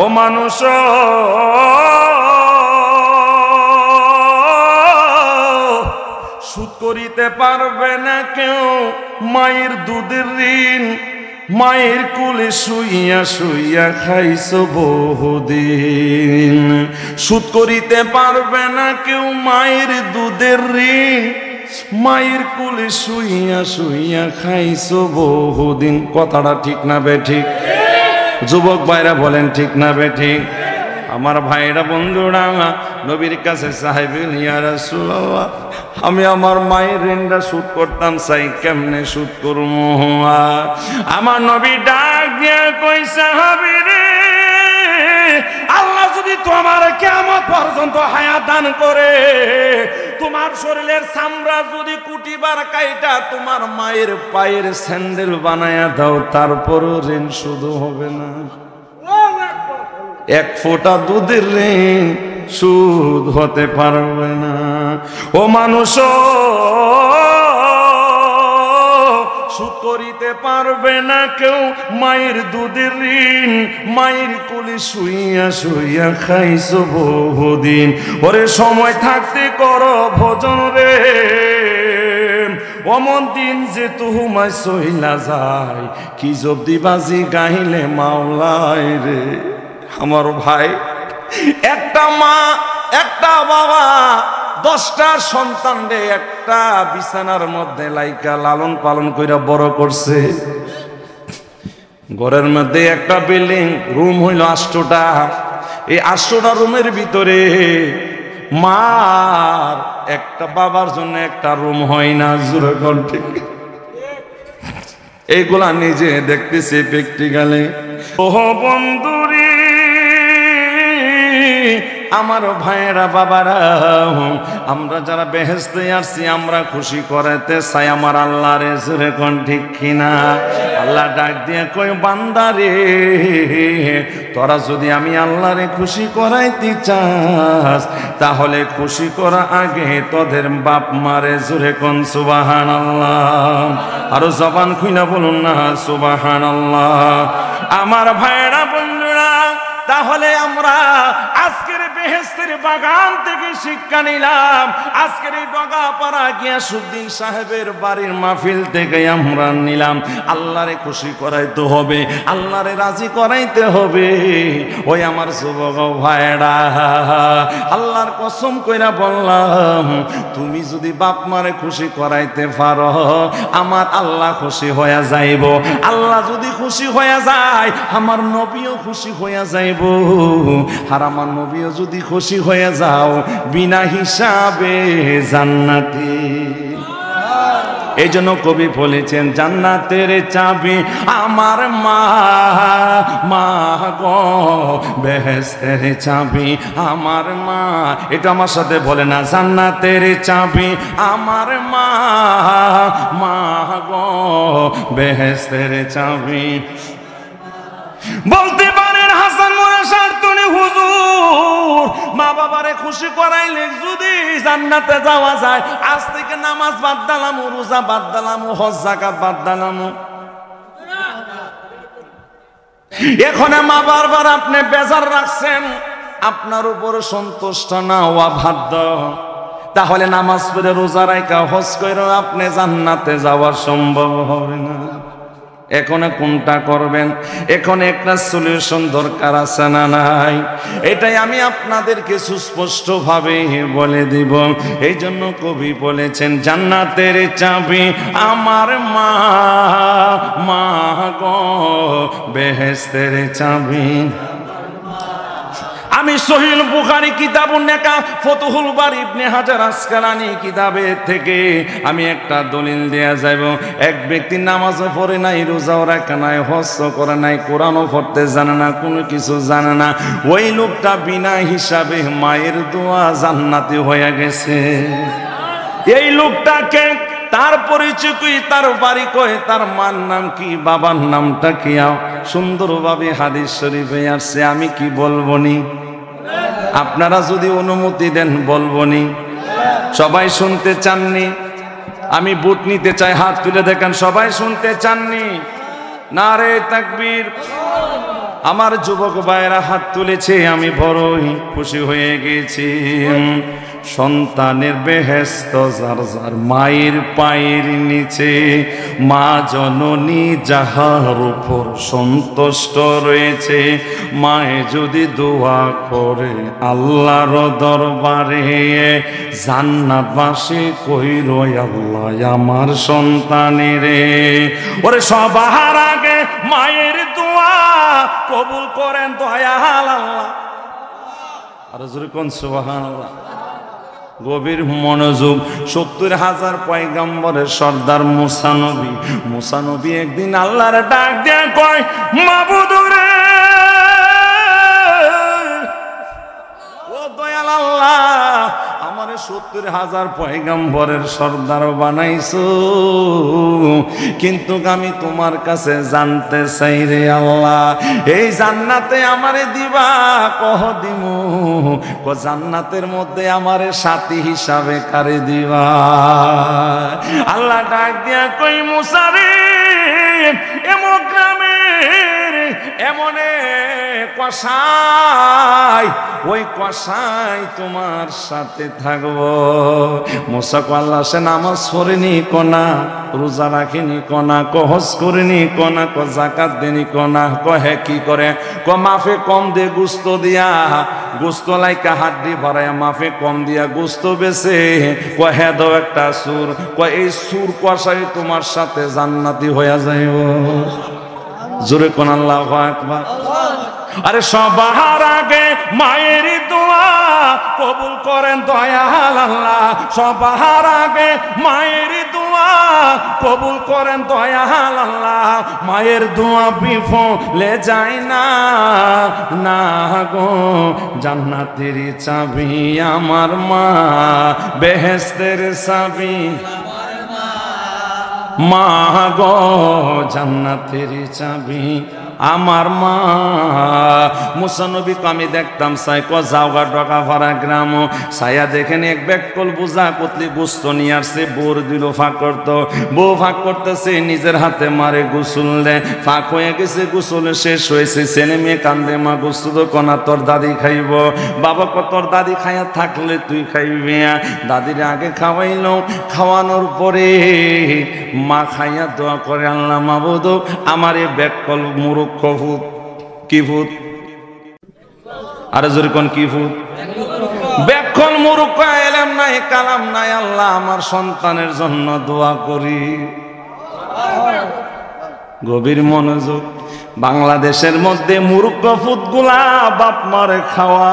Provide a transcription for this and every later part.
ও মানুষ সুদ করিতে পারবে না কেউ মায়ের দুধের ঋণ মায়ের কোলে শুইয়া শুইয়া খাইছো বহুদিন সুদ করিতে পারবে না কেউ মায়ের দুধের ঋণ মায়ের কোলে শুইয়া শুইয়া খাইছো বহুদিন কথাটা ঠিক না বেঠিক যুবক ভাইরা বলেন ঠিক না বেঠিক আমার ভাইরা বন্ধুরা নবীর কাছে সাহেবেন ইয়া রাসূলুল্লাহ আমি আমার মায়ের ঋণটা শোধ করতাম চাই কেমনে শোধ করবো আমার নবী ডাক দিয়া কই সাহাবী রে আল্লাহ যদি তোমার কিয়ামত পর্যন্ত হায়াত দান করে তোমার শরীরের চামড়া যদি কুটিবার কাইটা তোমার মায়ের পায়ের স্যান্ডেল বানায়া দাও তারপরও ঋণ শুধু হবে না এক ফোঁটা দুধের ঋণ সুদ হতে পারবে না ও মানুষ সুদ করিতে পারবে না কেউ মায়ের দুধের ঋণ মায়ের কোলে শুইয়া শুইয়া খাইছো বহুদিন ওরে সময় থাকতে করো ভোজন রে অমন দিন যে তুহুমায় সইলা যায় কি জব্দি বাজি গাইলে মাওলায় রে আমার ভাই একটা মা একটা বাবা 10টা সন্তান রে একটা বিছানার মধ্যে লাইকা লালন পালন কইরা বড় করছে ঘরের মধ্যে একটা বিল্ডিং রুম হইল 8টা এই 8টা রুমের ভিতরে মার একটা বাবার জন্য একটা রুম হয় না জোরে কোন ঠিক এইগুলা নিজে দেখতেছি প্র্যাকটিক্যালি ও বন্ধুরে আমার ভাইয়েরা বাবারা আমরা যারা বেহেশতে আসছি আমরা খুশি করাতে চাই আমার আল্লাহরে জোরে কোন ঠিক কিনা আল্লাহ ডাক দিয়ে কই বান্দা রে তোরা যদি আমি আল্লাহরে খুশি করাইতে চাস তাহলে খুশি করা আগে তোদের বাপ মারে জোরে কোন সুবহানাল্লাহ আরো জবান খুইলা বলুন না সুবহানাল্লাহ আমার ভাইয়েরা বন্ধুরা তাহলে আমরা আজকের বেহেশতের বাগান থেকে শিক্ষা নিলাম আজকের এই ডগাপাড়া গিয়াসউদ্দিন সাহেবের বাড়ির মাহফিল থেকে আমরা নিলাম আল্লাহরে খুশি করাইতে হবে আল্লাহরে রাজি করাইতে হবে ওই আমার যুবক ভাইরা আল্লাহর কসম কইরা বললাম তুমি যদি বাপ মারে খুশি করাইতে পারো আমার আল্লাহ খুশি হয়ে যাইব আল্লাহ যদি খুশি হয়ে যায় আমার নবীও খুশি হয়ে যাইব আর আমার নবীও যদি খুশি হয়ে যাও বিনা হিসাবে জান্নাতি এই জন্য কবি বলেছেন জান্নাতের চাবি আমার মা মা গো বেহেশতের চাবি আমার মা এটা আমার সাথে বলে না জান্নাতের চাবি আমার মা মা গো বেহেশতের চাবি বলতে পারেন হাসান মুরাশার তনি হুজুর মা বাবারে খুশি করাইলে যদি জান্নাতে যাওয়া যায় আজ থেকে নামাজ বাদ দিলাম রোজা বাদ দিলাম হজ যাকাত বাদ দিলাম এখন মা বারবার আপনি বেজার রাখছেন আপনার উপর সন্তুষ্ট না হওয়া বাধ্য তাহলে নামাজ পড়ে রোজা রাখা হজ করে আপনি জান্নাতে যাওয়া সম্ভব হবে না এখন কোনটা করবেন এখন একটা সলিউশন দরকার আছে না নাই এটাই আমি আপনাদেরকে সুস্পষ্ট ভাবে বলে দিব এই জন্য কবি বলেছেন জান্নাতের চাবি আমার মা মা গো বেহেশতের চাবি আমি সহিহ বুখারী কিতাবুন নিকাহ ফতুহুল বারী ইবনে হাজার আসকালানী কিতাবের থেকে আমি একটা দলিল দেয়া যাইব এক ব্যক্তি নামাজও পড়ে নাই রোজাও রাখে নাই হজ করে নাই কোরআনও পড়তে জানে না কোনো কিছু জানে না ওই লোকটা বিনা হিসাবে মায়ের দোয়া জান্নাতি হয়ে গেছে এই লোকটাকে তার পরিচয় কি তার বাড়ি কই তার মার নাম কি বাবার নামটা কি সুন্দরভাবে হাদিস শরীফে আসছে আমি কি বলবনি আপনারা যদি অনুমতি দেন বলবনি সবাই শুনতে চাননি আমি বুট নিতে চাই হাত তুলে দেখেন সবাই শুনতে চাননি নারে তাকবীর আমার যুবক ভাইরা হাত তুলেছে, আমি বড়ই খুশি হয়ে গেছি। সন্তানের বেহেশত যার যার মায়ের পায়ের নিচে, মা জননী যাহার উপর সন্তুষ্ট রয়েছে, মায়ে যদি দোয়া করে আল্লাহর দরবারে, জান্নাতবাসী কইর আল্লাহ আমার সন্তানেরে। ওরে সবার আগে মায়ের দোয়া কবুল করেন দয়াল আল্লাহ। আর জোরে কোন সুবহানাল্লাহ। গভীর মনোযোগ। 70,000 পয়গম্বরের সর্দার মুসা নবী একদিন আল্লাহর ডাক দিয়ে কয়, মাবুদ রে, ও দয়াল আল্লাহ, আমারে 70,000 পয়গম্বরের সর্দার বানাইছো, কিন্তু আমি তোমার কাছে জানতে চাই রে আল্লাহ, এই জান্নাতে আমারে দিবা কহ দিমু, জান্নাতের মধ্যে আমারে সাথী হিসাবে কারে দিবা? আল্লাহ ডাক দিয়া কই, মুসা রে, এমন গ্রামের এমনে কসাই, ওই কসাই তোমার সাথে থাকবো। মুসা কো আল্লাহ, সে নামাজ পড়েনি কোনা, রোজা রাখেনি কোনা, হজ করেনি কোনা, যাকাত দেনি কোনা, হে কি করে? মাফে কম দে গুস্ত দিয়া, গুস্ত লাইকা হাড্ডি ভরায়া মাফে কম দিয়া গুস্ত বেছে, হে দাও একটা সুর, এই সুর কসাই তোমার সাথে জান্নাতি হইয়া যাইব। জোরে কোন আল্লাহু আকবার। আরে সবার আগে মায়ের দোয়া কবুল করেন দয়াল আল্লাহ, সবার আগে মায়ের দোয়া কবুল করেন দয়াল আল্লাহ। মায়ের দোয়া বিফলে যায় না, না গো, জান্নাতের চাবি আমার মা, বেহেশতের চাবি মা গো, জান্নাতের চাবি আমার মা। মুসা নবী আমি দেখতাম সাই যাওগা ডকা ভরা গ্রাম, সায়া দেখেন এক ব্যাকল বুঝা কতলি গুস্ত নিয়ে আসছে, বোর দিল ফাঁক করতো, বউ ফাঁক করতেছে, নিজের হাতে মারে গুসুল দেয়, ফাঁক হয়ে গেছে, গুসুল শেষ হয়েছে, ছেলে মেয়ে কান্দে, মা গুস্ত তো কনা তোর দাদি খাইব, বাবা কো তোর দাদি খাইয়া থাকলে তুই খাইবি, দাদির আগে খাওয়াইল, খাওয়ানোর পরে মা খাইয়া দোয়া করে, আল্লাহ মাবুদ আমার এ ব্যাকল মুরুক্ষ ভূত, কি ভূত? আরে জোরে কোন কি ভূত? ব্যাকল মুরুক্ষ, এলেম নাই কালাম নাই, আল্লাহ আমার সন্তানের জন্য দোয়া করি। গভীর মনোযোগ। বাংলাদেশের মধ্যে মুরুক্ষ ভূতগুলা বাপ মারে খাওয়া,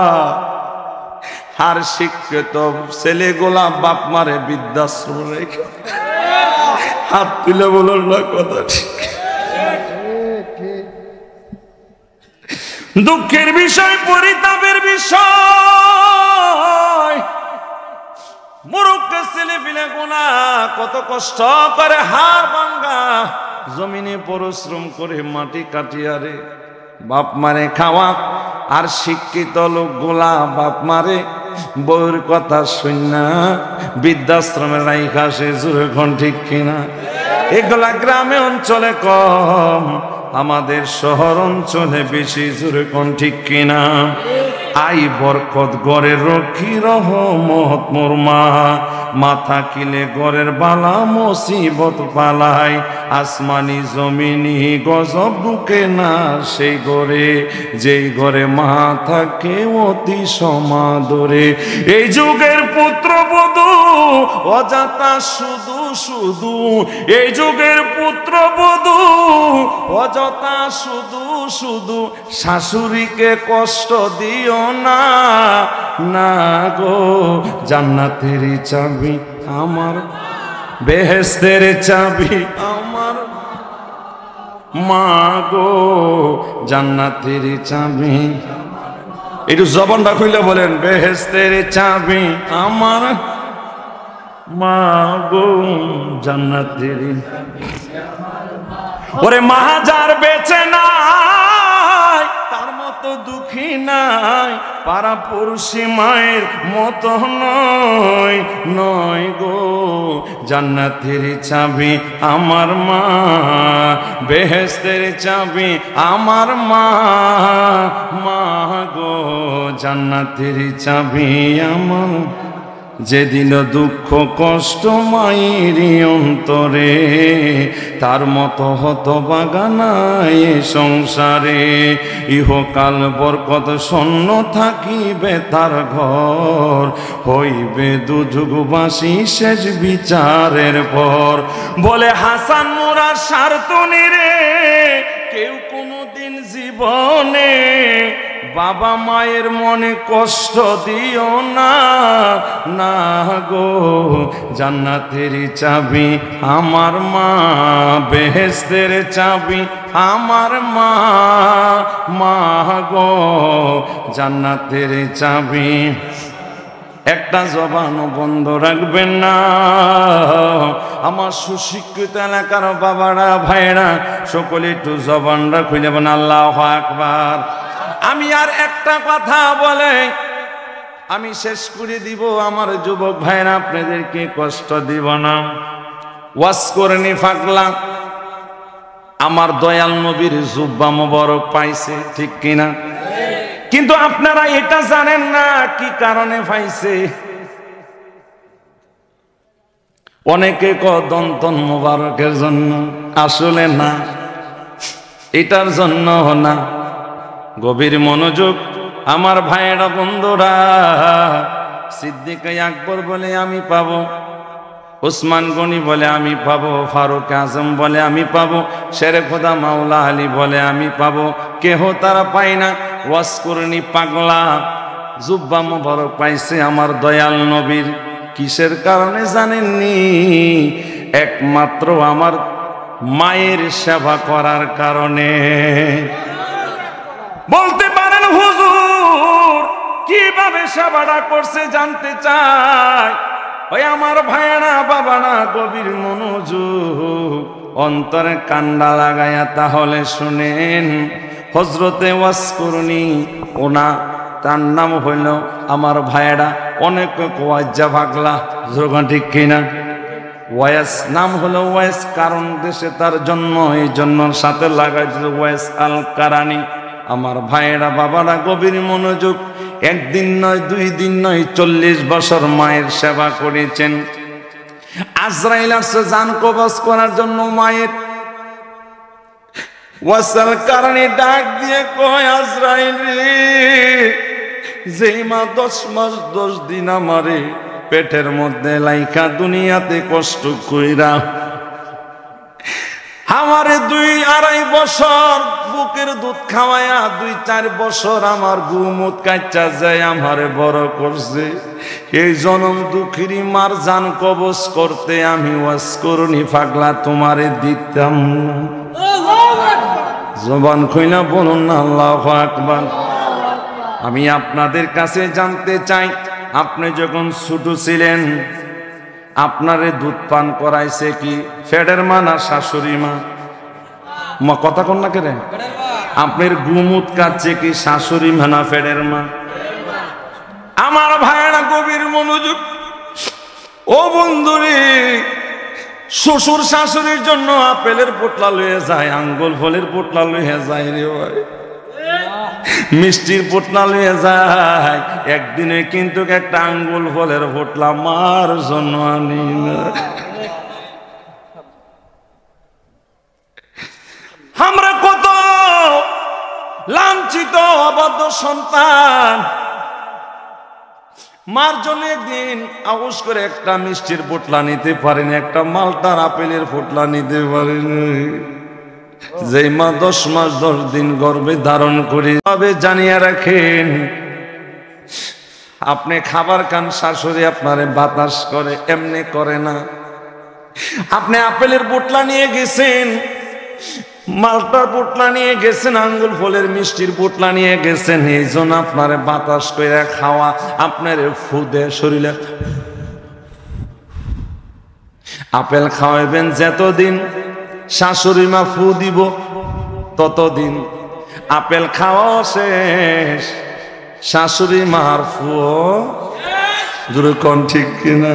আর শিক্ষিত ছেলেগুলা বাপ মারে বৃদ্ধাশ্রম রেখে, হাত তুলে বলল না কথা ঠিক। দুঃখের বিষয়, পরিতাপের বিষয়, মুরুক্ষ ছেলে পিলে গুনা কত কষ্ট করে, হাড় ভাঙ্গা জমিনে পরিশ্রম করে মাটি কাটিয়ারে বাপ মারে খাওয়া, আর শিক্ষিত লোকগুলা বাপ মারে বউর কথা শুননা বৃদ্ধাশ্রমে রাইখা সে জোরে কোন ঠিক কিনা? এগুলা গ্রামে অঞ্চলে কম, আমাদের শহর অঞ্চলে বেশি, জোরে কোন ঠিক কিনা? আই বরকত গড়ের রক্ষী রহমত মোর মা, মাথা কিলে গড়ের বালা মুসিবত পালায়, আসমানি জমিনি গজব ঢুকে না সেই ঘরে, যেই ঘরে মা থাকে অতি সমাদরে। এই যুগের পুত্রবধূ অজাতা শুধু শুধু, এই যুগের পুত্রবধূ অযথা শুধু শুধু, শাশুড়িকে কষ্ট দিও না, না গো, জান্নাতের চাবি আমার, বেহেশতের চাবি আমার মা গো, জান্নাতের চাবি। একটু জবানটা খুলে বলেন, বেহেশতের চাবি আমার মা গো, জান্নাতের। ওরে মা যার বেঁচে নাই তার মতো দুঃখী নাই, পাড়া পড়শি মায়ের মতো নয়, নয় গো। জান্নাতের চাবি আমার মা, বেহেশতের চাবি আমার মা, মা গো। জান্নাতের চাবি আমার, যেদিন দুঃখ কষ্ট মায়েরই অন্তরে, তার মতো হতভাগা নাই সংসারে। ইহকাল বরকত শূন্য থাকিবে তার ঘর, হইবে দুযুগবাসী শেষ বিচারের পর। বলে হাসান মুরাদ সারতনি রে, কেউ কোনোদিন জীবনে বাবা মায়ের মনে কষ্ট দিও না, না গো। জান্নাতের চাবি আমার মা, বেহেশতের চাবি আমার মা, মা গো। জান্নাতের চাবি। একটা জবান বন্ধ রাখবেন না। আমার সুশিক্ষিত এলাকার বাবারা ভাইরা সকলে একটু জবানটা খুলে বলেন আল্লাহু আকবার। আমি আর একটা কথা বলে আমি শেষ করে দিব। আমার যুবক ভাইরা, আপনাদেরকে কষ্ট দিব না। ওয়াজ করেনি পাগলা, আমার দয়াল নবীর জুব্বা মোবারক পাইছে, ঠিক কিনা? কিন্তু আপনারা এটা জানেন না কি কারণে পাইছে। অনেকে দন্তন মোবারকের জন্য, আসলে না, এটার জন্য না। গভীর মনোযোগ আমার ভাইয়েরা বন্ধুরা। সিদ্দিক আকবর বলে আমি পাবো, ওসমান গনি বলে আমি পাবো, ফারুক আজম বলে আমি পাবো, শেরে খোদা মাওলা আলী বলে আমি পাবো, কেহ তারা পায় না। ওয়াজ করনি পাগলা জুব্বা মোবারক পাইছে আমার দয়াল নবীর। কিসের কারণে জানেননি? একমাত্র আমার মায়ের সেবা করার কারণে। বলতে পারেন হুজুর কিভাবে সেবাটা করছে জানতে চাই? ওই আমার ভাইয়েরা বাবারা, গভীর মনোযোগ, অন্তরে কান্ডা লাগায়া তাহলে শুনেন। হযরতে ওয়াজ করনি ওনা, তার নাম হইল আমার ভাইয়েরা অনেক ওয়াজ্জা পাগলা, যখন ঠিক কিনা? ওয়াইস নাম হলো ওয়াইস, কারণ দেশে তার জন্ম, এই জন্য সাথে লাগাইছিল ওয়াইস আল কারানি। আমার ভাইয়েরা বাবারা গভীর মনোযোগ, একদিন নয়, 2 দিন নয়, 40 বছর মায়ের সেবা করেছেন। আজরাইল আসছে জান কবজ করার জন্য মায়ের। ওয়াসাল কারণে ডাক দিয়ে কয়, আজরাইল রে, যেই মা 10 মাস 10 দিন আমারে পেটের মধ্যে লাইকা দুনিয়াতে কষ্ট কইরা আমারে 2-2.5 বছর বুকের দুধ খাওয়ায়া 2-4 বছর আমার গুমুত কাচ্চা যায় আমারে বড় করছে, এই জনম দুঃখীরি মার জান কবজ করতে আমি ওয়াজ করনি পাগলা তোমারে দিতাম না। জবান খুইলা বলুন না আল্লাহু আকবার। আমি আপনাদের কাছে জানতে চাই, আপনি যখন ছোট ছিলেন আপনারে দুধ পান করাইছে কি ফেডের মা না শাশুড়ি মা? মা কথা কন না কেন? আপনার গুমুত কাচ্ছে কি শাশুড়ি মা না ফেডের মা? আমার ভাইয়েরা গভীর মনোযোগ, ও বন্ধুরে, শ্বশুর শাশুড়ির জন্য আপেলের পোটলা লয়ে যায়, আঙ্গুল ফলের পোটলা লয়ে যায় রে ভাই, মিষ্টির পোটলা লয়ে যায়। একদিনে কিন্তু একটা আঙ্গুল ফলের পোটলা মার জন্য আনি না। আমরা কত লাঞ্ছিত অবাধ্য সন্তান, মার জন্য একদিন আউস করে একটা মিষ্টির পোটলা নিতে পারেনি, একটা মালটার আপেলের পোটলা নিতে পারেনি। যেই মা 10 মাস 10 দিন গর্ভে ধারণ করে তবে জানিয়ে রাখেন, আপনি খাবার খান, শাশুড়ি আপনারে বাতাস করে, এমনি করে না। আপনি আপেলের পোটলা নিয়ে গেছেন, মালটার পোটলা নিয়ে গেছেন, আঙ্গুল ফলের মিষ্টির পোটলা নিয়ে গেছেন, এই জন্য আপনারে বাতাস করে খাওয়া, আপনার ফুদে শরীরে আপেল খাওয়াবেন যতদিন শাশুড়ি মা ফু দিব ততদিন আপেল খাওয়া শেষ। শাশুড়ি মার ফুয়ো, যেরকম ঠিক কিনা?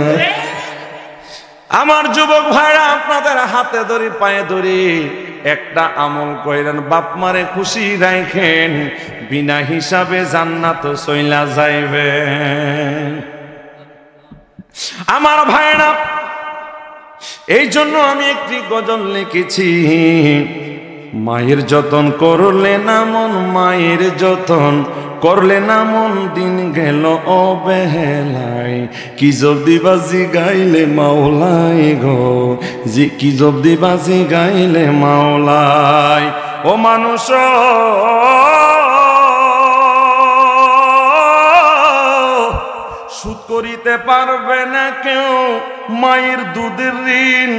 আমার যুবক ভাইরা, আপনাদের হাতে ধরি পায়ে ধরি একটা আমল কইরেন, বাপ মারে খুশি রাখেন, বিনা হিসাবে জান্নাত চইলা যাইবে। আমার ভাইরা, এই জন্য আমি একটি গজল লিখেছি, মায়ের যতন করলে না মন, মায়ের যতন করলে না মন, দিন গেল অবহেলায়, কি জব্দি বাজি গাইলে মাওলাই গো, যে কি জব্দি বাজি গাইলে মাওলাই। ও মানুষ, সুদ করিতে পারবে না কেউ মায়ের দুধের ঋণ,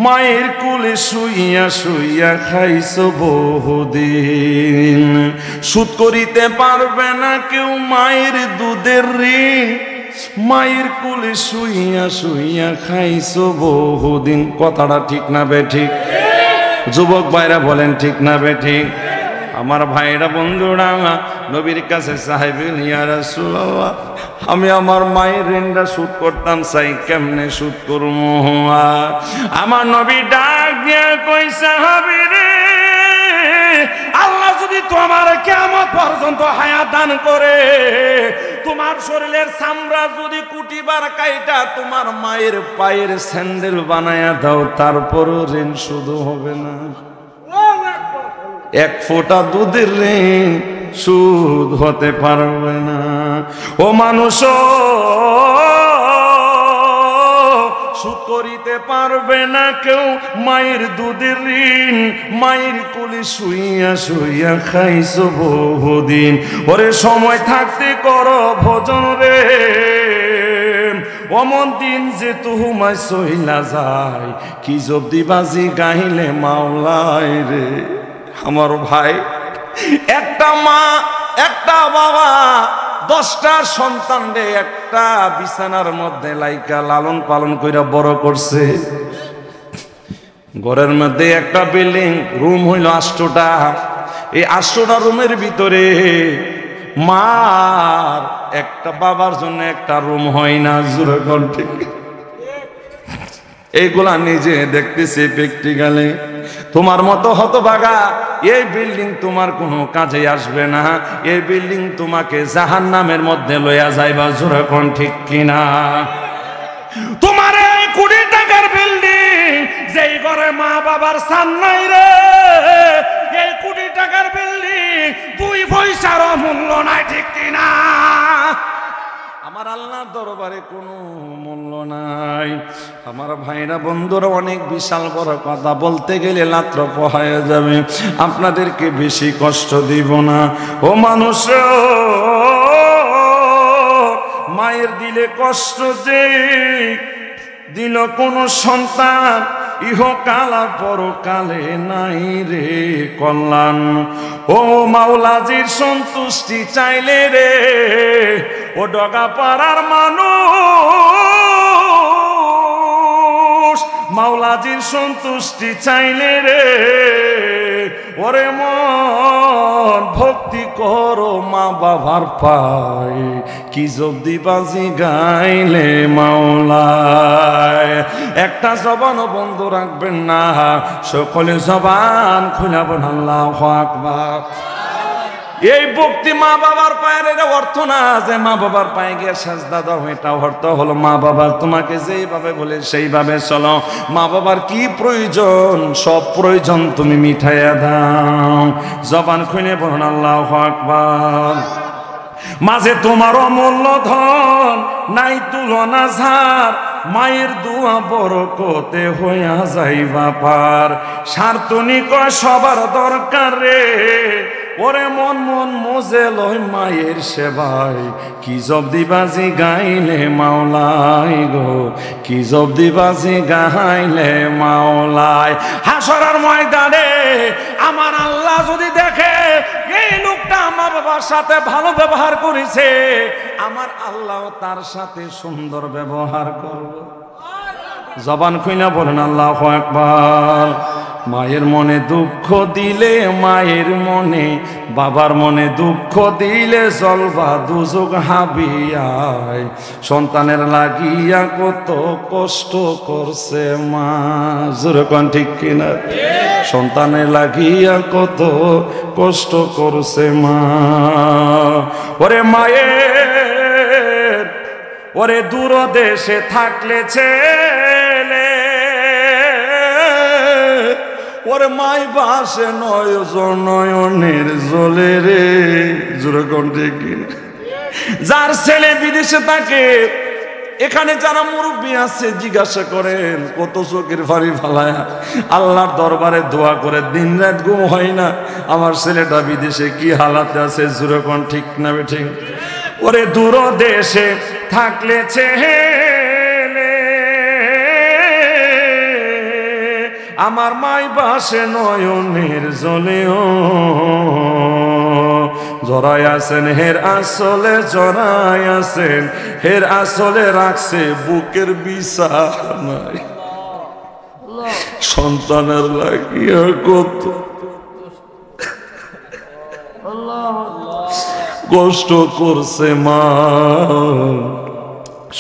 মায়ের কোলে শুইয়া শুইয়া খাইছো বহুদিন। সুদ করিতে পারবে না কেউ মায়ের দুধের ঋণ, মায়ের কোলে শুইয়া শুইয়া খাইছো বহুদিন। কথাটা ঠিক না বেঠিক? যুবক ভাইরা বলেন ঠিক না বেঠিক? আমার ভাইরা বন্ধুরা নবীর কাছে সাহেবেন, ইয়া রাসূলুল্লাহ, আমি আমার মায়ের ঋণটা শোধ করতাম চাই, কেমনে শোধ করবো? আমার নবী ডাক দিয়া কই, সাহাবী রে, আল্লাহ যদি তোমার কিয়ামত পর্যন্ত হায়াত দান করে, তোমার শরীরের চামড়া যদি কুটিবার কাইটা তোমার মায়ের পায়ের স্যান্ডেল বানায়া দাও, তারপরও ঋণ শুধু হবে না। এক ফোঁটা দুধের ঋণ সুদ হতে পারবে না। ও মানুষ, সুদ করিতে পারবে না কেউ মায়ের দুধের ঋণ, মায়ের কোলে শুইয়া শুইয়া খাইছো বহুদিন। ওরে সময় থাকতে করো ভোজন রে, অমন দিন যে তুহুমায় সইলা যায়, কি জব্দি বাজি গাইলে মাওলাই রে। আমার ভাই, একটা মা একটা বাবা 10টা সন্তান রে একটা বিছানার মধ্যে লাইকা লালন পালন কইরা বড় করছে। ঘরের মধ্যে একটা বিল্ডিং রুম হইল 8টা। এই 8টা রুমের ভিতরে মার একটা, বাবার জন্য একটা রুম হয় না। জোরে কোন ঠিক? এইগুলা নিজে দেখতেছি প্র্যাকটিক্যালি। তোমার মতো হতভাগা এই বিল্ডিং তোমার কোনো কাজে আসবে না। এই বিল্ডিং তোমাকে জাহান্নামের মধ্যে লইয়া যাইবা। জোরে কোন ঠিক কিনা? তোমার এই কোটি টাকার বিল্ডিং, যেই ঘরে মা বাবার স্থান নাই রে, এই কোটি টাকার বিল্ডিং 2 পয়সারও মূল্য নাই। ঠিক কিনা? আমার আল্লাহর দরবারে কোনো মূল্য নাই। আমার ভাইরা বন্ধুরা, অনেক বিশাল বড় কথা বলতে গেলে রাত্র পোহায় যাবে, আপনাদেরকে বেশি কষ্ট দিব না। ও মানুষ, মায়ের দিলে কষ্ট যে দিল কোন সন্তান, ইহকাল আর পরকালে নাই রে কল্যাণ। ও মাওলাজির সন্তুষ্টি চাইলে রে, ও ডগা পাড়ার মানুষ, মাওলাজির সন্তুষ্টি চাইলে রে, ওরে মন ভক্তি করো মা বাবার পায়, কি জব্দি বাজি গাইলে মাওলায়। একটা জবান বন্ধ রাখবেন না, সকলে জবান খুলাবেন আল্লাহু আকবার। এই ভক্তি মা বাবার পায়ের এটা অর্থ না যে মা বাবার পায়ে গিয়ে সাজদা দাও, এটা অর্থ হলো মা বাবা তোমাকে যেইভাবে বলে সেইভাবে চলো। মা বাবার কি প্রয়োজন, সব প্রয়োজন তুমি মিঠাইয়া দাও। জবান খুলে বলুন আল্লাহু আকবার। মাঝে তোমার অমূল্য ধন নাই তুলনা ঝার, মায়ের দুয়া বরকতে হইয়া যাইবা পার। স্বার্থনি কয় সবার দরকার রে, ওরে মন মন মোজে লয় মায়ের সেবায়, কি জব্দি বাজি গাইলে মাওলাই গো, কি জব্দি বাজি গাইলে মাওলাই। হাসরের ময়দানে আমার আল্লাহ যদি দেখে এই লোকটা মা বাবার সাথে ভালো ব্যবহার করেছে, আমার আল্লাহ তার সাথে সুন্দর ব্যবহার করব। জবান খুইনা বলেন আল্লাহু আকবার। মায়ের মনে দুঃখ দিলে, মায়ের মনে বাবার মনে দুঃখ দিলে জলবা দুজক হাবিয়ায়। সন্তানের লাগিয়া কত কষ্ট করছে মা, জোরে কোন ঠিক কিনা? সন্তানের লাগিয়া কত কষ্ট করছে মা। ওরে মায়ের, ওরে দূর দেশে থাকলে ছেলে, ওরে মাই বাসে নয়নের জলে রে, জোরে কোন ঠিক কিনা? যার ছেলে বিদেশে থাকে, এখানে যারা মুরব্বী আছে জিজ্ঞাসা করেন কত চোখের ফাড়ি ফালায়া আল্লাহর দরবারে দোয়া করে, দিন রাত ঘুম হয় না, আমার ছেলেটা বিদেশে কি হালাতে আছে, জোরে কোন ঠিক না ঠিক? ওরে দূর দেশে থাকলে ছেলে, আমার মাই বাসে নয়নের জলেও, জড়াই আছেন হের আসলে, জড়াই আছেন হের আসলে, রাখছে বুকের বিছানায়। সন্তানের লাগিয়া কত কষ্ট করছে মা,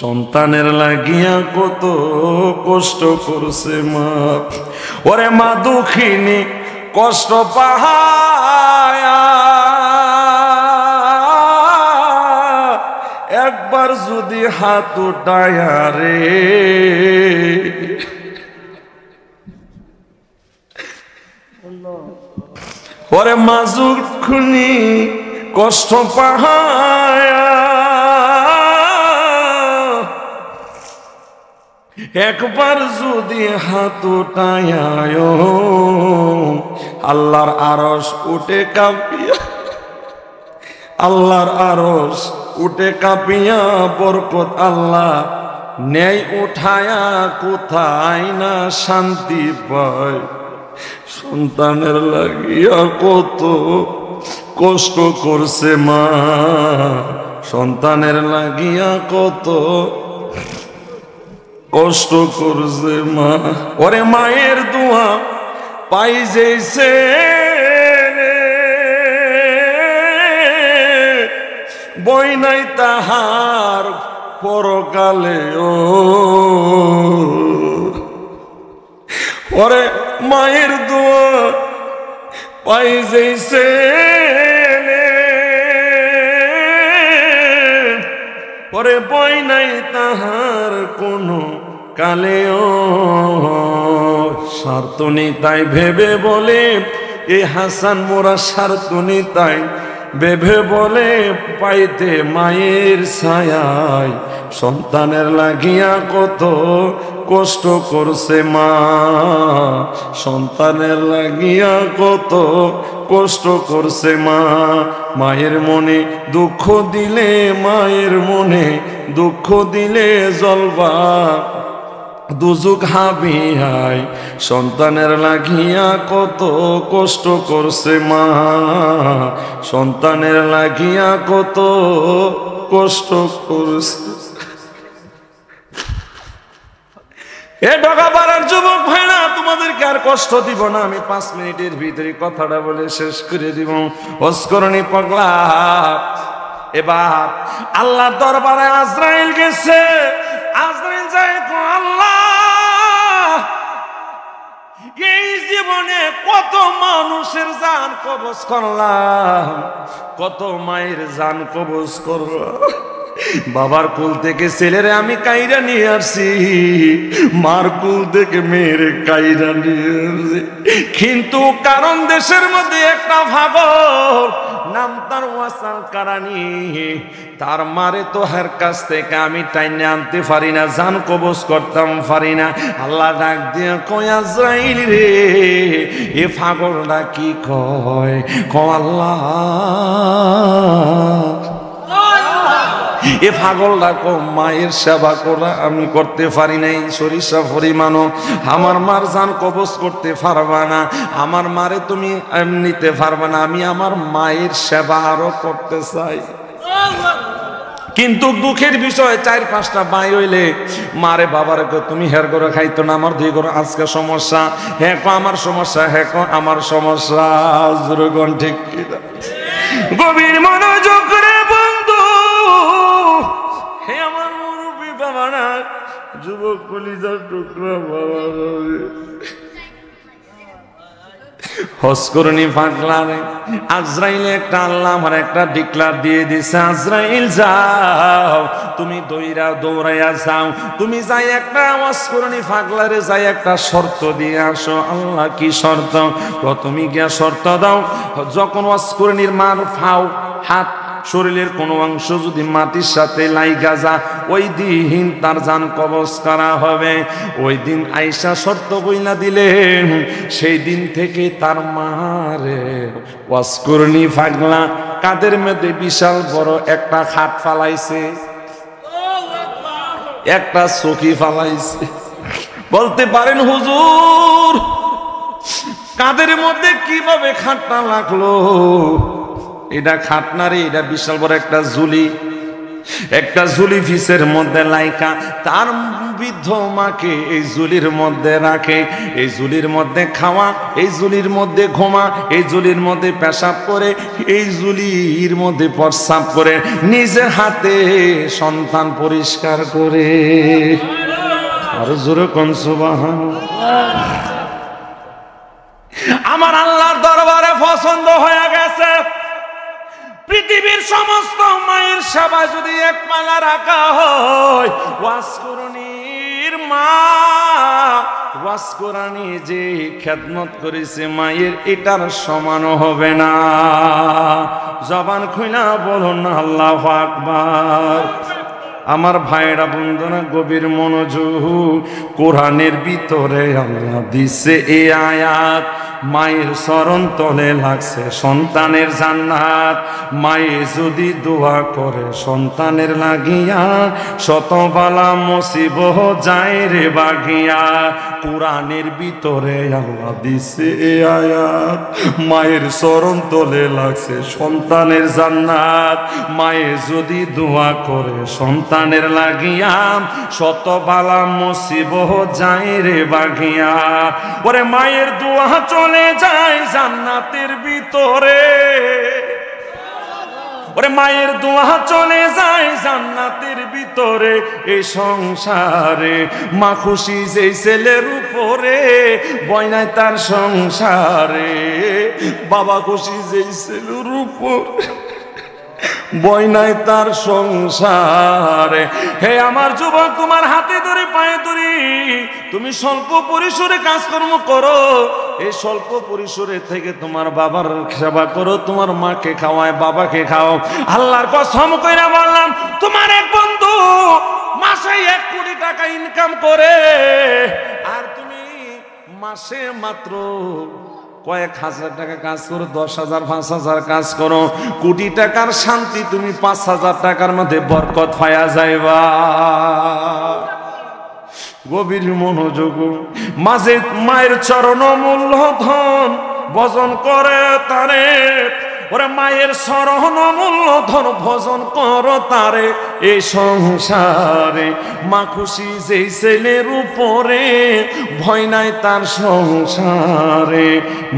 সন্তানের লাগিয়া কত কষ্ট করছে মা। ওরে মা দুঃখিনী কষ্ট পাহায়া, একবার যদি হাত উঠায়া রে, ওরে মা দুঃখিনী কষ্ট পাহায়া, একবার যদি হাত উঠায়া, আল্লাহর আরশ উঠে কাঁপিয়া, আল্লাহর আরশ উঠে কাঁপিয়া, বরকত আল্লাহ নেই উঠায়া, কোথায় না শান্তি পায়। সন্তানের লাগিয়া কত কষ্ট করছে মা, সন্তানের লাগিয়া কত কষ্ট করছে মা। ওরে মায়ের দোয়া পাই যেছে, বই নাই তাহার পরকালে ও, ওরে মায়ের দোয়া পাই যেছে, ওরে বই নাই তাহার কোনো কালেও। স্বার্থনি তাই ভেবে বলে, এ হাসান মোরা স্বার্থনি তাই ভেবে বলে, পাইতে মায়ের ছায়ায়। সন্তানের লাগিয়া কত কষ্ট করছে মা, সন্তানের লাগিয়া কত কষ্ট করছে মা। মায়ের মনে দুঃখ দিলে, মায়ের মনে দুঃখ দিলে জলবা দুজক হাবিয়ায়। সন্তানের লাগিয়া কত কষ্ট করছে মা, সন্তানের লাগিয়া কত কষ্ট করছে। এ ঢাকাপাড়ার যুবক ভাইরা, তোমাদেরকে আর কষ্ট দিব না, আমি 5 মিনিটের ভিতরে কথাটা বলে শেষ করে দিব। অস্করণী পাগলা, এবার আল্লাহর দরবারে আজরাইল গেছে। আজরাইল যায়, আল্লাহ এই জীবনে কত মানুষের জান কবজ করলাম, কত মায়ের জান কবজ করলাম, বাবার কুল থেকে ছেলেরে আমি কাইরা নিয়ে আসছি, মার কুল থেকে মেয়েরে কাইরা নিয়ে আসছি। কিন্তু কারণ দেশের মধ্যে একটা ভাগর নাম তার ওয়াসাল কারানি, তার মারে তো হের কাছ থেকে আমি টাইনে আনতে পারি না, জান কবজ করতাম পারি না। আল্লাহ ডাক দিয়া কয়, আজরাইল রে, এ পাগলটা কি কয়? আল্লাহ এ পাগলটা কম মায়ের সেবা করা আমি করতে পারি নাই, সরিষা পরিমাণও আমার মার জান কবজ করতে পারবা না, আমার মারে তুমি নিতে পারবা না, আমি আমার মায়ের সেবা আরো করতে চাই। কিন্তু দুঃখের বিষয় 4-5টা ভাই হইলে মারে বাবার তুমি হের করে খাইতো না, আমার দুই করে আজকে সমস্যা, হ্যাঁ আমার সমস্যা, হ্যাঁ আমার সমস্যা। জোরগণ ঠিক কিনা? গভীর মনোযোগ করে বন্ধু, হে আমার মুরব্বী বাবারা, যুবক কলিজার টুকরা বাবা, হসকরণী ফাঁকলারে আজরাইল একটা আল্লাহ আমার একটা ডিক্লার দিয়ে দিছে, আজরাইল যাও তুমি দৌড়াইয়া যাও, তুমি যাই একটা হসকরণী ফাঁকলারে যাই একটা শর্ত দিয়ে আসো। আল্লাহ কি শর্ত? তুমি গিয়া শর্ত দাও, যখন হসকরণীর মার ফাও হাত শরীরের কোনো অংশ যদি মাটির সাথে লাইগা যা, ওই দিন তার জান কবজ করা হবে। ওই দিন আয়েশা শর্ত বইলা দিলেন, সেই দিন থেকে তার মারে ওয়াসকরণী ফাগলা কাদের মধ্যে বিশাল বড় একটা খাট ফালাইছে, একটা চকি ফালাইছে। বলতে পারেন হুজুর কাদের মধ্যে কিভাবে খাটটা লাগলো? এটা খাটনারে, এটা বিশাল বড় একটা জুলি ফিসের মধ্যে লাইকা তার বৃদ্ধ মাকে এই জুলির মধ্যে রাখে, এই জুলির মধ্যে খাওয়া, এই জুলির মধ্যে ঘুমা, এই জুলির মধ্যে পেশাব করে, এই জুলির মধ্যে প্রস্রাব করে, নিজের হাতে সন্তান পরিষ্কার করে। আর জোরে কোন সুবহানাল্লাহ। আমার আল্লাহর দরবারে পছন্দ হয়ে গেছে পৃথিবীর সমস্ত মায়ের সেবা যদি এক পালা রাখা হয়, ওয়াসকরণীর মা ওয়াসকরণী যে খেদমত করেছে মায়ের, এটার সমান হবে না। জবান খুইলা বলুন না আল্লাহু আকবার। আমার ভাইরা বন্ধুরা গভীর মনোযোগ, কোরআনের ভিতরে আল্লাহ দিছে এই আয়াত, মায়ের চরণ তলে লাগছে সন্তানের জান্নাত। মায়ে যদি দোয়া করে সন্তানের লাগিয়া, শত বালা মুসিবত যায় রে বাগিয়া। কোরআনের ভিতরে আল্লাহ দিছে এই আয়াত, মায়ের চরণ তলে লাগছে সন্তানের জান্নাত। মায়ে যদি দোয়া করে সন্তানের লাগিয়া, শত বালা মুসিবত যায় রে বাগিয়া। ওরে মায়ের দোয়া চলে যায় জান্নাতের ভিতরে, ওরে মায়ের দোয়া চলে যায় জান্নাতের ভিতরে। এই সংসারে মা খুশি যেই ছেলের উপরে, বয়নায় তার সংসারে বাবা খুশি যেই ছেলের উপরে, বয়নায় তার সংসারে। হে আমার যুবক, তোমার হাতে ধরে পায়ে ধরি, তুমি স্বল্প পরিসরে কাজকর্ম করো, এই স্বল্প পরিসরে থেকে তোমার বাবার সেবা করো, তোমার মাকে খাওয়ায়, বাবাকে খাও। আল্লাহর কসম কইরা বললাম, তোমার এক বন্ধু মাসে 1 কোটি টাকা ইনকাম করে, আর তুমি মাসে মাত্র কয়েক হাজার টাকা কাজ করো, 10,000 5,000 কাজ করো, কোটি টাকার শান্তি তুমি 5,000 টাকার মধ্যে বরকত পায়া যাইবা। গভীর মনোযোগ, মাঝে মায়ের চরণ মূল্য ধন ভজন করে তারে, ওরে মায়ের চরণ মূল্য ধন ভজন কর তারে। এই সংসারে মা খুশি যেই ছেলের উপরে, ভয় নাই তার সংসারে।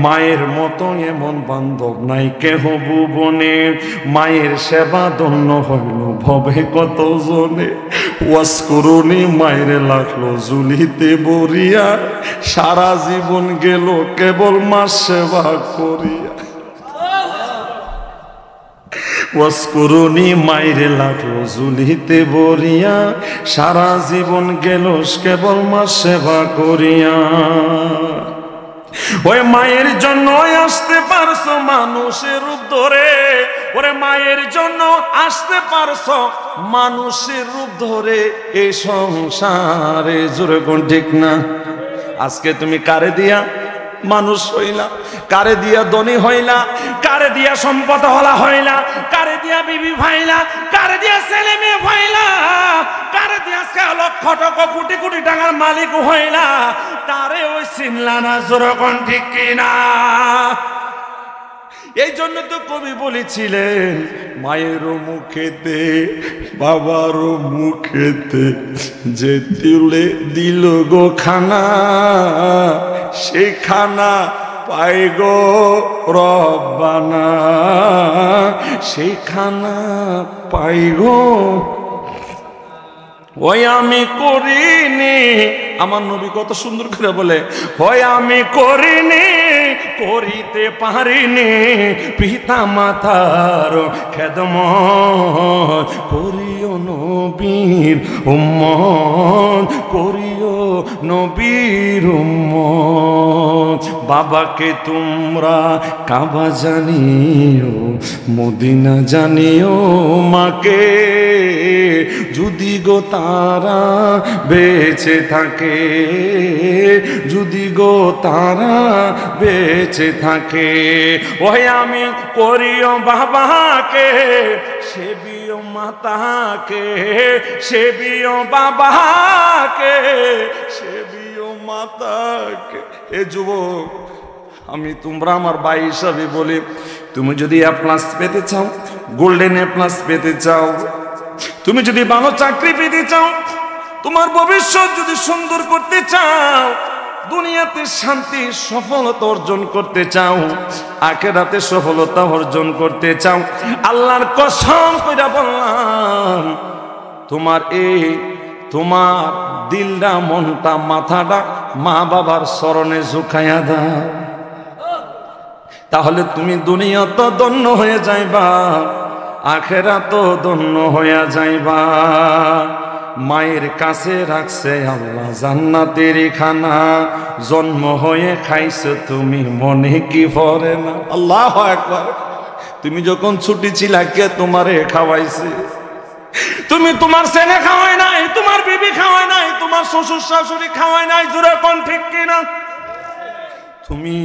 মায়ের মতো এমন বান্ধব নাই কেহ ভুবনে, মায়ের সেবা ধন্য হইল ভবে কত জনে। ওয়াসকরণী মায়ের লাগলো ঝুলিতে বরিয়া, সারা জীবন গেল কেবল মা সেবা করিয়া। ওয়াসকরণী মায়ের লাগলো ঝুলিতে বরিয়া, সারা জীবন গেল কেবল মা সেবা করিয়া। ওই মায়ের জন্য আসতে পারছো মানুষের রূপ ধরে, ওরে মায়ের জন্য আসতে পারছো মানুষের রূপ ধরে এই সংসারে। জোরে কোন ঠিক না? আজকে তুমি কারে দিয়া মানুষ হইলা, কারে দিয়া ধনী হইলা, কারে দিয়া সম্পদ হলা হইলা, কারে দিয়া বিবি ভাইলা, কারে দিয়া ছেলে মেয়ে ভাইলা, কারে দিয়া লক্ষ টাকা কোটি কোটি টাকার মালিক হইলা, তারে ওই চিনলা না। জোরে কোন ঠিক কিনা? এই জন্য তো কবি বলেছিলেন, মায়েরও মুখেতে বাবারও মুখেতে যে তুলে দিল গো খানা, সেই খানা পাই গো রব্বানা, সেই খানা পাই গো। ওই আমি করিনি, আমার নবী কত সুন্দর করে বলে, হয় আমি করিনি, করিতে পারিনি পিতা মাতার খেদমত, করিও নবীর উম্মত, করিও নবীর উম্মত। বাবাকে তোমরা কাবা জানিও, মদিনা জানিও, মাকে যদি গো তারা বেঁচে থাকে, যদি গো তারা বেঁচে থাকে। ওই আমি করিও বাবাকে, সেবিও মাতাকে, সেবিও বাবাকে, সেবিও মাতাকে। এ যুবক, আমি তোমরা আমার ভাই হিসাবে বলি, তুমি যদি A+ পেতে চাও, গোল্ডেন A+ পেতে চাও, তুমি যদি ভালো চাকরি পেতে চাও, তোমার ভবিষ্যৎ যদি সুন্দর করতে চাও, দুনিয়াতে শান্তি সফলতা অর্জন করতে চাও, আখিরাতে সফলতা অর্জন করতে চাও, আল্লাহর কসম কইরা বললাম, তোমার দিলটা, মনটা, মাথাটা মা বাবার চরণে ঝুঁকাইয়া দাও, তাহলে তুমি দুনিয়া তো ধন্য হয়ে যাইবা, আখিরাত তো ধন্য হয়ে যাইবা। মায়ের কাছে রাখছে আল্লাহ জান্নাতের খানা, জন্ম হয়ে খাইছো তুমি, মনে কি পড়ে না? আল্লাহু আকবার। তুমি যখন ছুটি ছিলা, কে তোমারে খাওয়াইছে? তুমি তোমার ছেলে খাওয়াই নাই, তোমার বিবি খাওয়াই নাই, তোমার শ্বশুর শাশুড়ি খাওয়াই নাই, জোরে কোন ঠিক কিনা? তুমি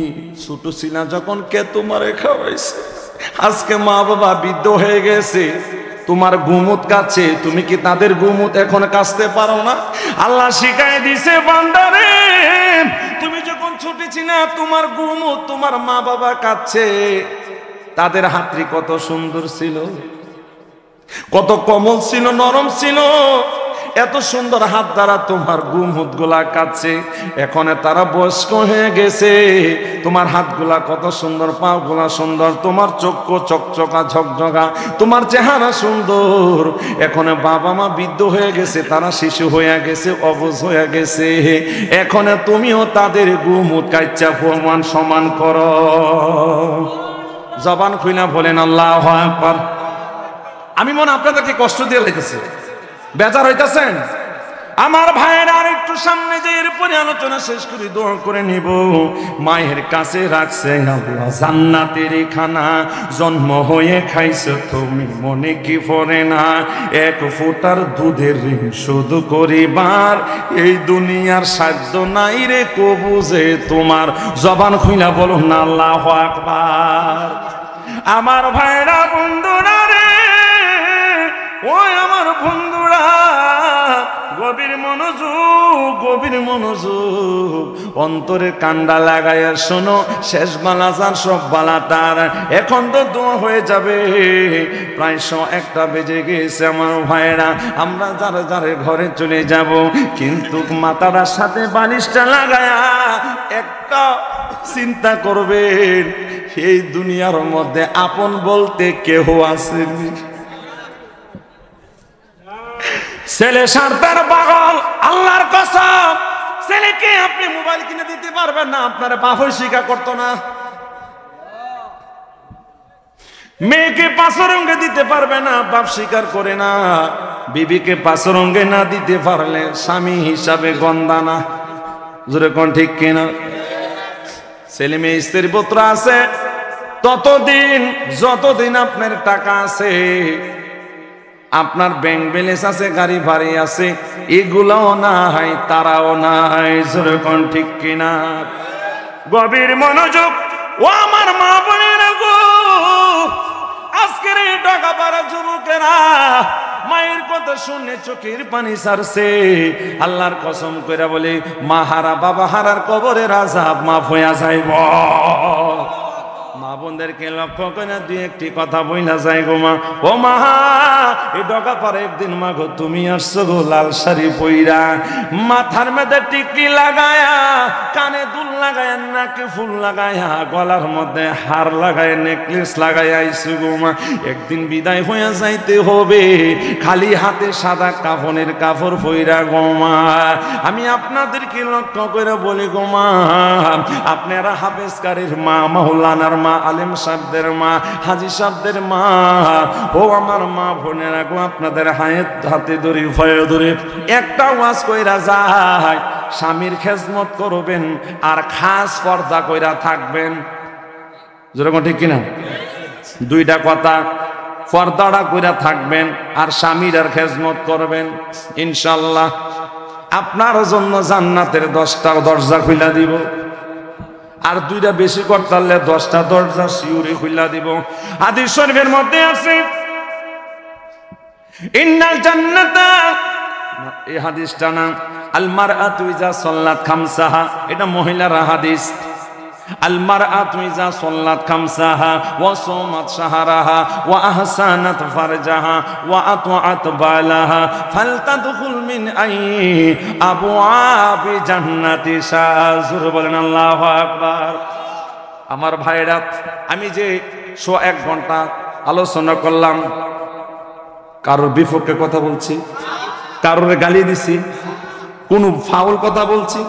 ছোট ছিলা যখন, কে তোমারে খাওয়াইছে? আজকে মা বাবা বৃদ্ধ হয়ে গেছে, তোমার গুমুত কাছে, তুমি কি তাদের গুমুত এখন কাছতে পারো না? আল্লাহ শিখাই দিছে বান্দারে, তুমি যখন ছোট ছিলা, তোমার গুমুত, তোমার মা বাবা কাছে, তাদের হাতটি কত সুন্দর ছিল, কত কোমল ছিল, নরম ছিল, এত সুন্দর হাত দ্বারা তোমার গুমুত গুলা কাছে। এখন তারা বয়স্ক হয়ে গেছে, তোমার হাতগুলা কত সুন্দর, পা গুলা সুন্দর, তোমার চক্ষু চকচকা ঝকঝকা, তোমার চেহারা সুন্দর। এখন বাবা মা বৃদ্ধ হয়ে গেছে, তারা শিশু হয়ে গেছে, অবুঝ হয়ে গেছে। এখন তুমিও তাদের গুমুত কাচ্চা প্রমাণ সমান করো। জবান খুইলা বলেন আল্লাহু আকবার। আমি মনে আপনাদেরকে কষ্ট দিয়ে লাইতেছে, বেজার হইতেছেন? আমার ভাইয়ের আর একটু সামনে যে এরপরে আলোচনা শেষ করে দোয়া করে নিব। মায়ের কাছে রাখছে আল্লাহ জান্নাতের খানা, জন্ম হয়ে খাইছো তুমি, মনে কি পড়ে না? এক ফোঁটার দুধের ঋণ শোধ করিবার এই দুনিয়ার সাধ্য নাই রে কবুজে তোমার। জবান খুইলা বলুন না আল্লাহু আকবার। আমার ভাইরা, বন্ধুরা রে, ওই আমার বন্ধুরা, গভীর মনোযোগ, গভীর মনোযোগ, অন্তরে কান্ডা লাগাইয়া শোনো। শেষ বালা যার, সব বালা তার। এখন তো দোয়া হয়ে যাবে, প্রায় 1:01 বেজে গেছে। আমার ভাইরা, আমরা যারা যারা ঘরে চলে যাব, কিন্তু মাথার সাথে বালিশটা লাগায়া একটা চিন্তা করবেন, এই দুনিয়ার মধ্যে আপন বলতে কেহ আসেনি। ছেলে সারতার পাগল, আল্লাহর কসম, ছেলেকে আপনি মোবাইল কিনে দিতে পারবেন না, আপনার বাপই স্বীকার করতো না। মেয়েকে 5 রঙে দিতে পারবে না, বাপ স্বীকার করে না। বিবিকে 5 রঙে না দিতে পারলে স্বামী হিসাবে গন্ধা না। জোরে কোন ঠিক কিনা? ছেলে মেয়ে স্ত্রী পুত্র আছে, ততদিন যতদিন আপনার টাকা আছে, আপনার ব্যাংক ব্যালেন্স আছে, গাড়ি ভাড়ি আছে, এগুলোও নাই, তারাও নাই। জোরে কোন ঠিক কিনা? গভীর মনোযোগ, ও আমার মা বোনেরা গো, আজকের এই টাকা পাড়া যুবকেরা মায়ের কথা শুনে চোখের পানি ছাড়ছে। আল্লাহর কসম কইরা বলে, মা হারা বাবা হারার কবরের আযাব মাফ হইয়া যাইব। মা বোনদেরকে লক্ষ্য করে দুই একটি কথা বইলা যায় গো মা। ও মা, এই ডগা পরে একদিন মা গো তুমি আসছো গো লাল শাড়ি পইরা, মাথার মধ্যে টিকলি লাগায়া, কানে দুল লাগায়া, নাকে ফুল লাগায়া, গলার মধ্যে হার লাগায়, নেকলেস লাগায়া আইছো গো মা। একদিন বিদায় হয়ে যাইতে হবে, খালি হাতে সাদা কাফনের কাপড় পইরা গো মা। আমি আপনাদেরকে লক্ষ্য করে বলি গো মা, আপনারা হাফেজকারীর মা, মাওলানার মা, আলেম সাহেবদের মা, হাজী সাহেবদের মা, ও আমার মা বোনেরা গো, আপনাদের হাতে ধরে ভয়ে ধরে একটা ওয়াজ কইরা যায়, স্বামীর খেজমত করবেন আর খাস পর্দা কইরা থাকবেন। যেরকম ঠিক কিনা? দুইটা কথা, পর্দাটা কইরা থাকবেন আর স্বামীর আর খেজমত করবেন, ইনশাআল্লাহ আপনার জন্য জান্নাতের 10টা দরজা খুলে দিব। আর দুইটা বেশি করতে পারলে 10টা দরজা শিউরে খুলে দিব। হাদিস শরীফের মধ্যে আছে ইন্নাল জান্নাতা, এই হাদিসটা না, আল মারআতু ইজা সাল্লাত খামসাহা, এটা মহিলার হাদিস। আল মারআতু ইজা সাল্লাত খামসাহা ওয়া সামাত শাহরাহা ওয়া আহসানাত ফারজাহা ওয়া আতআত বালাহা ফালতাদখুল মিন আই আবওয়াবি জান্নাতি শাযুর। বলেন আল্লাহু আকবার। আমার ভাইরা, আমি যে 1 ঘন্টা আলোচনা করলাম, কারোর বিপক্ষে কথা বলছি, কারোর গালি দিছি, কোন ফাউল কথা বলছি?